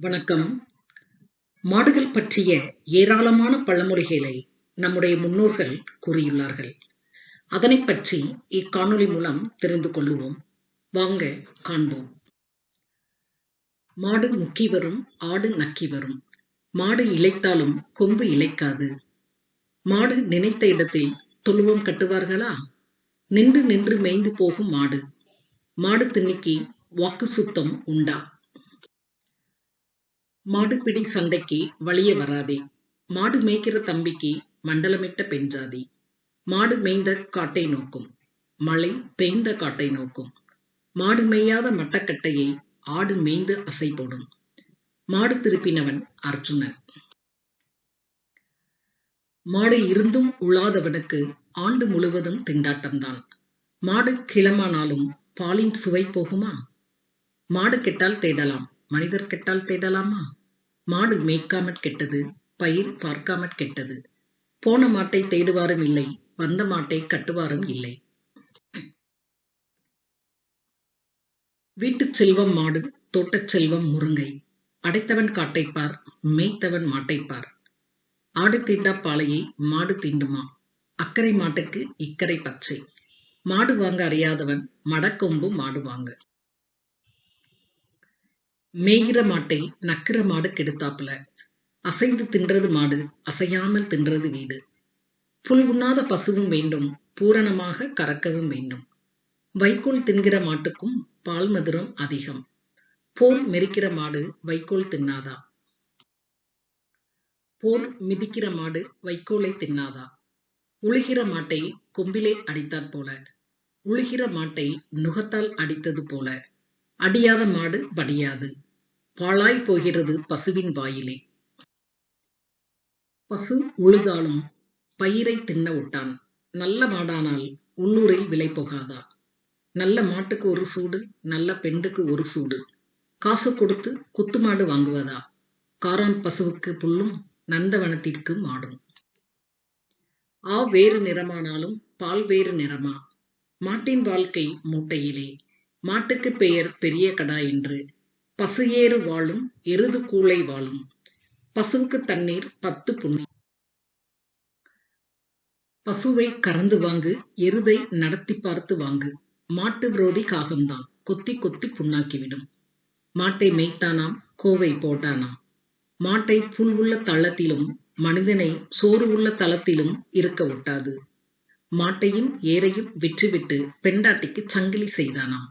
வணக்கம். மாடுகள் பற்றிய ஏராளமான பழமொழிகளை நம்முடைய முன்னோர்கள் கூறியுள்ளார்கள். அதனைப் பற்றி இக்காணொளி மூலம் தெரிந்து கொள்ளுவோம். வாங்க காண்போம். மாடு முக்கி வரும், ஆடு நக்கி வரும். மாடு இளைத்தாலும் கொம்பு இளைக்காது. மாடு நினைத்த இடத்தில் தொழுவம் கட்டுவார்களா? நின்று நின்று மேய்ந்து போகும் மாடு. மாடு திண்ணிக்கு வாக்கு சுத்தம் உண்டா? மாடு பிடி சண்டைக்கு வலிய வராதே. மாடு மேய்க்கிற தம்பிக்கு மண்டலமிட்ட பெண்ஜாதி. மாடு மேய்ந்த காட்டை நோக்கும், மழை பெய்ந்த காட்டை நோக்கும். மாடு மேயாத மட்டக்கட்டையை ஆடு மேய்ந்து அசை போடும். மாடு திருப்பினவன் அர்ஜுனன். மாடு இருந்தும் உழாதவனுக்கு ஆண்டு முழுவதும் திண்டாட்டம்தான். மாடு கிளமானாலும் பாலின் சுவை போகுமா? மாடு கெட்டால் தேடலாம், மனிதர் கெட்டால் தேடலாமா? மாடு மேய்க்காமற் கெட்டது, பயிர் பார்க்காமற் கெட்டது. போன மாட்டை தேடுவாரும் இல்லை, வந்த மாட்டை கட்டுவாரும் இல்லை. வீட்டுச் செல்வம் மாடு, தோட்டச் செல்வம் முருங்கை. அடைத்தவன் காட்டைப்பார், மேய்த்தவன் மாட்டைப்பார். ஆடு தீண்டா பாலையை மாடு தீண்டுமா? அக்கறை மாட்டுக்கு இக்கரை பச்சை. மாடு வாங்க அறியாதவன் மடக்கொம்பு மாடு வாங்க. மேய்கிற மாட்டை நக்கிற மாடு கெடுத்தாப்புல. அசைந்து தின்றது மாடு, அசையாமல் தின்றது வீடு. புல் உண்ணாத பசுவும் வேண்டும், பூரணமாக கறக்கவும் வேண்டும். வைக்கோல் தின்கிற மாட்டுக்கும் பால் மதுரம் அதிகம். போர் மெரிக்கிற மாடு வைக்கோல் தின்னாதா? போர் மிதிக்கிற மாடு வைக்கோலை தின்னாதா? உழுகிற மாட்டை கொம்பிலே அடித்தாற் போல, உழுகிற மாட்டை நுகத்தால் அடித்தது போல. அடியாத மாடு வடியாது. பாழாய் போகிறது பசுவின் வாயிலே. பசு உழுதாலும் பயிரை தின்ன விட்டான். நல்ல மாடானால் உள்ளூரில் விலை போகாதா? நல்ல மாட்டுக்கு ஒரு சூடு, நல்ல பெண்டுக்கு ஒரு சூடு. காசு கொடுத்து குத்துமாடு வாங்குவதா? காராம் பசுவுக்கு புல்லும், நந்தவனத்திற்கு மாடும். வேறு நிறமானாலும் பால் வேறு நிறமா? மாட்டின் வாழ்க்கை மூட்டையிலே. மாட்டுக்கு பெயர் பெரிய கடா என்று. பசு ஏறு வாழும், எருது கூளை வாழும். பசுவுக்கு தண்ணீர் 10 புண்ணி. பசுவை கறந்து வாங்கு, எருதை நடத்தி பார்த்து வாங்கு. மாட்டு விரோதி காகம்தான், கொத்தி கொத்தி புண்ணாக்கிவிடும். மாட்டை மேய்த்தானாம், கோவை போட்டானாம். மாட்டை புல் உள்ள தளத்திலும், மனிதனை சோறு உள்ள தளத்திலும் இருக்க விட்டாது. மாட்டையும் ஏரையும் விற்றுவிட்டு பெண்டாட்டிக்கு சங்கிலி செய்தானாம்.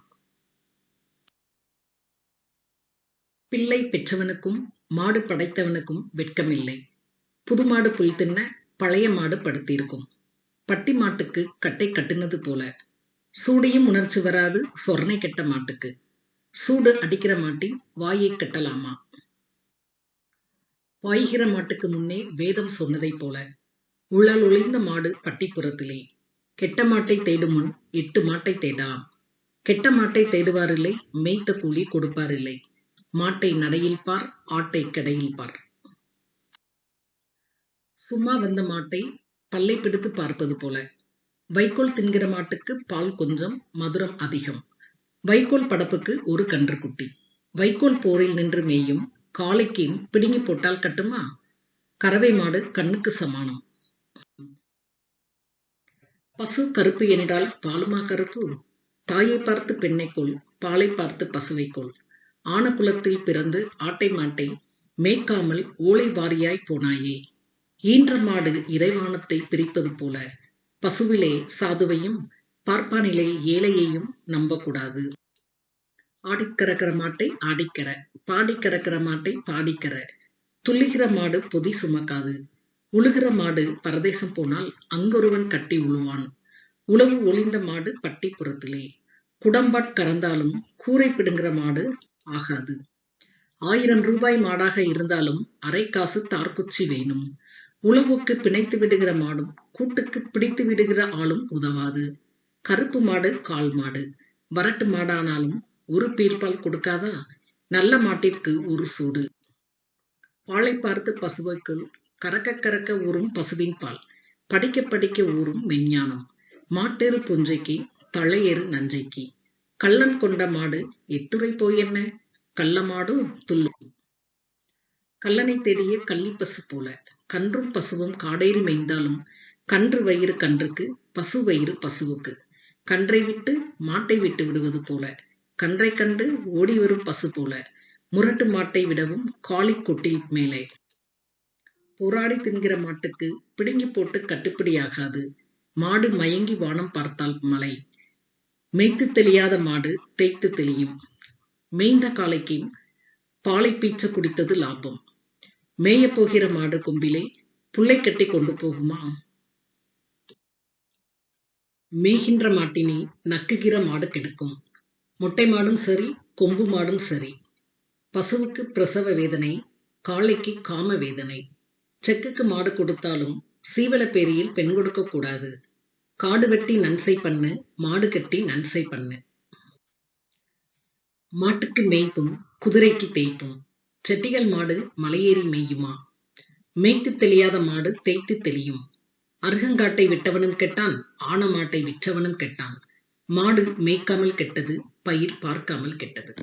பிள்ளை பெற்றவனுக்கும் மாடு படைத்தவனுக்கும் வெட்கமில்லை. புது மாடு புல் தின்ன பழைய மாடு படுத்திருக்கும். பட்டி மாட்டுக்கு கட்டை கட்டுனது போல. சூடியும் உணர்ச்சி வராது சொர்ணை கெட்ட மாட்டுக்கு. சூடு அடிக்கிற மாட்டின் வாயை கட்டலாமா? பாய்கிற மாட்டுக்கு முன்னே வேதம் சொன்னதை போல. உழல் ஒளிந்த மாடு பட்டிப்புறத்திலே. கெட்ட மாட்டை தேடும் முன் 8 மாட்டை தேடலாம். கெட்ட மாட்டை தேடுவாரில்லை, மேய்த்த கூலி கொடுப்பாரில்லை. மாட்டை நடையில் பார், ஆட்டை கடையில் பார். சும்மா வந்த மாட்டை பல்லை பிடித்து பார்ப்பது போல. வைக்கோல் தின்கிற மாட்டுக்கு பால் கொஞ்சம், மதுரம் அதிகம். வைக்கோல் படப்புக்கு ஒரு கன்றுக்குட்டி. வைக்கோல் போரில் நின்று மேயும் காளைக்கு பிடுங்கி போட்டால் கட்டுமா? கறவை மாடு கண்ணுக்கு சமானம். பசு கருப்பு என்றால் பாலுமா கருப்பு? தாயை பார்த்து பெண்ணைக்கோள், பாலை பார்த்து பசுவைக்கோள். ஆன குலத்தில் பிறந்து ஆட்டை மாட்டை மேய்க்காமல் ஓலை வாரியாய் போனாயே. ஈன்ற மாடு இறைவானத்தை பிரிப்பது போல. பசுவிலே சாதுவையும் பார்ப்பானிலே ஏழையையும் நம்பக்கூடாது. ஆடிக்கறக்கிற மாட்டை ஆடிக்கற, பாடிக்கறக்கிற மாட்டை பாடிக்கற. துள்ளுகிற மாடு பொதி சுமக்காது. உழுகிற மாடு பரதேசம் போனால் அங்கொருவன் கட்டி உழுவான். உழவு ஒளிந்த மாடு பட்டி புறத்திலே. குடம்பாட் கறந்தாலும் கூரை பிடுங்கிற மாடு ஆகாது. 1000 ரூபாய் மாடாக இருந்தாலும் அரை காசு தார்குச்சி வேணும். உழவுக்கு பிணைத்து விடுகிற மாடும், கூட்டுக்கு பிடித்து விடுகிற ஆளும் உதவாது. கருப்பு மாடு கால் மாடு. வரட்டு மாடானாலும் ஒரு பீர்பால் கொடுக்காதா? நல்ல மாட்டிற்கு ஒரு சூடு. பாலை பார்த்து பசுவைக்குள், கறக்க கறக்க ஊறும் பசுவின் பால். படிக்க படிக்க ஊறும் மெஞ்ஞானம். மாட்டேறு புஞ்சைக்கு, தழையேறு நஞ்சைக்கு. கள்ளன் கொண்ட மாடு எத்துறை போய் என்ன? கள்ளமாடு துள்ளும். கல்லனை தேடிய கள்ளிப்பசு போல கன்றும் பசுவும் காடேறி மேய்ந்தாலும் கன்று வயிறு கன்றுக்கு, பசு வயிறு பசுவுக்கு. கன்றை விட்டு மாட்டை விட்டு விடுவது போல, கன்றை கண்டு ஓடி வரும் பசு போல, முரட்டு மாட்டை விடவும் காளி கொட்டில் மேலே. போராடி தின்கிற மாட்டுக்கு பிடுங்கி போட்டு கட்டுப்படியாகாது. மாடு மயங்கி வானம் பார்த்தால் மழை. மேய்த்து தெளியாத மாடு தேய்த்து தெளியும். மேய்ந்த காளைக்கு பாலை பீச்ச குடித்தது லாபம். மேய போகிற மாடு கொம்பிலே புல்லை கட்டி கொண்டு போகுமா? மேய்கின்ற மாட்டினை நக்குகிற மாடு கெடுக்கும். மொட்டை மாடும் சரி, கொம்பு மாடும் சரி. பசுவுக்கு பிரசவ வேதனை, காளைக்கு காம வேதனை. செக்குக்கு மாடு கொடுத்தாலும் சீவல பேரியில் பெண் கொடுக்க கூடாது. காடு வெட்டி நன்சை பண்ணு, மாடு கட்டி நன்சை பண்ணு. மாட்டுக்கு மேய்ப்பும் குதிரைக்கு தேய்ப்பும். செட்டிகள் மாடு மலையேறி மேயுமா? மேய்த்து தெளியாத மாடு தேய்த்து தெளியும். அருகங்காட்டை விட்டவனும் கெட்டான், ஆன மாட்டை விற்றவனும் கெட்டான். மாடு மேய்க்காமல் கெட்டது, பயிர் பார்க்காமல் கெட்டது.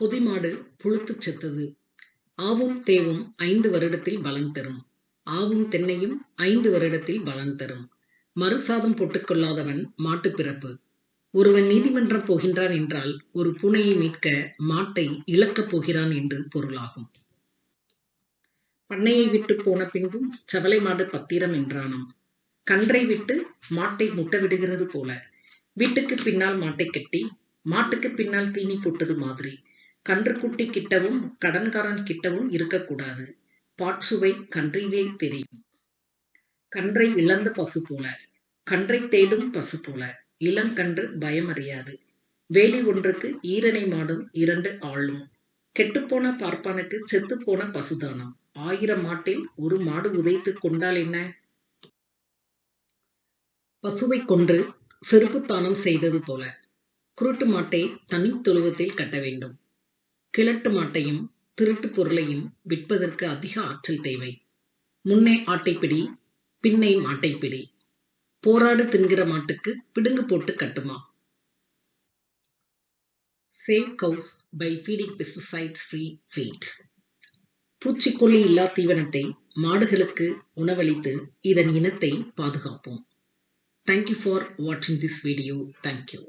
பொதி மாடு புழுத்து செத்தது. ஆவும் தேவும் 5 வருடத்தில் பலன் தரும். ஆவும் தென்னையும் 5 வருடத்தில் பலன் தரும். மறுசாதம் போட்டுக்கொள்ளாதவன் மாட்டு பிறப்பு. ஒருவன் நீதிமன்றம் போகின்றான் என்றால் ஒரு பூனையை மீட்க மாட்டை இழக்கப் போகிறான் என்று பொருளாகும். பண்ணையை விட்டு போன பின்பும் செவலை மாடு பத்திரம் என்றானாம். கன்றை விட்டு மாட்டை முட்ட விடுகிறது போல, வீட்டுக்கு பின்னால் மாட்டை கட்டி மாட்டுக்கு பின்னால் தீனி போட்டது மாதிரி. கன்றுக்குட்டி கிட்டவும் கடன்காரன் கிட்டவும் இருக்கக்கூடாது. பாட்சுவை கன்றிலே தெரியும். கன்றை இழந்த பசு போல, கன்றை தேடும் பசு போல. இளங்கன்று பயம் அறியாது. வேலி ஒன்றுக்கு ஈரனை மாடும் 2 ஆளும். கெட்டுப்போன பார்ப்பானுக்கு செத்துப்போன பசுதானம். 1000 மாட்டில் ஒரு மாடு உதைத்து கொண்டால் என்ன? பசுவை கொன்று செருப்பு தானம் செய்தது போல, குருட்டு மாட்டை தனி தொழுவத்தில் கட்ட வேண்டும். கிழட்டு மாட்டையும் திருட்டு பொருளையும் விற்பதற்கு அதிக ஆற்றல் தேவை. முன்னே ஆட்டைப்பிடி, பின்னை மாட்டைப்பிடி. போராடு தின்கிற மாட்டுக்கு பிடுங்கு போட்டு கட்டுமா? Save cows by feeding pesticides-free feeds. பூச்சிக்கொல்லி இல்லா தீவனத்தை மாடுகளுக்கு உணவளித்து இதன் இனத்தை பாதுகாப்போம். Thank you for watching this video. Thank you.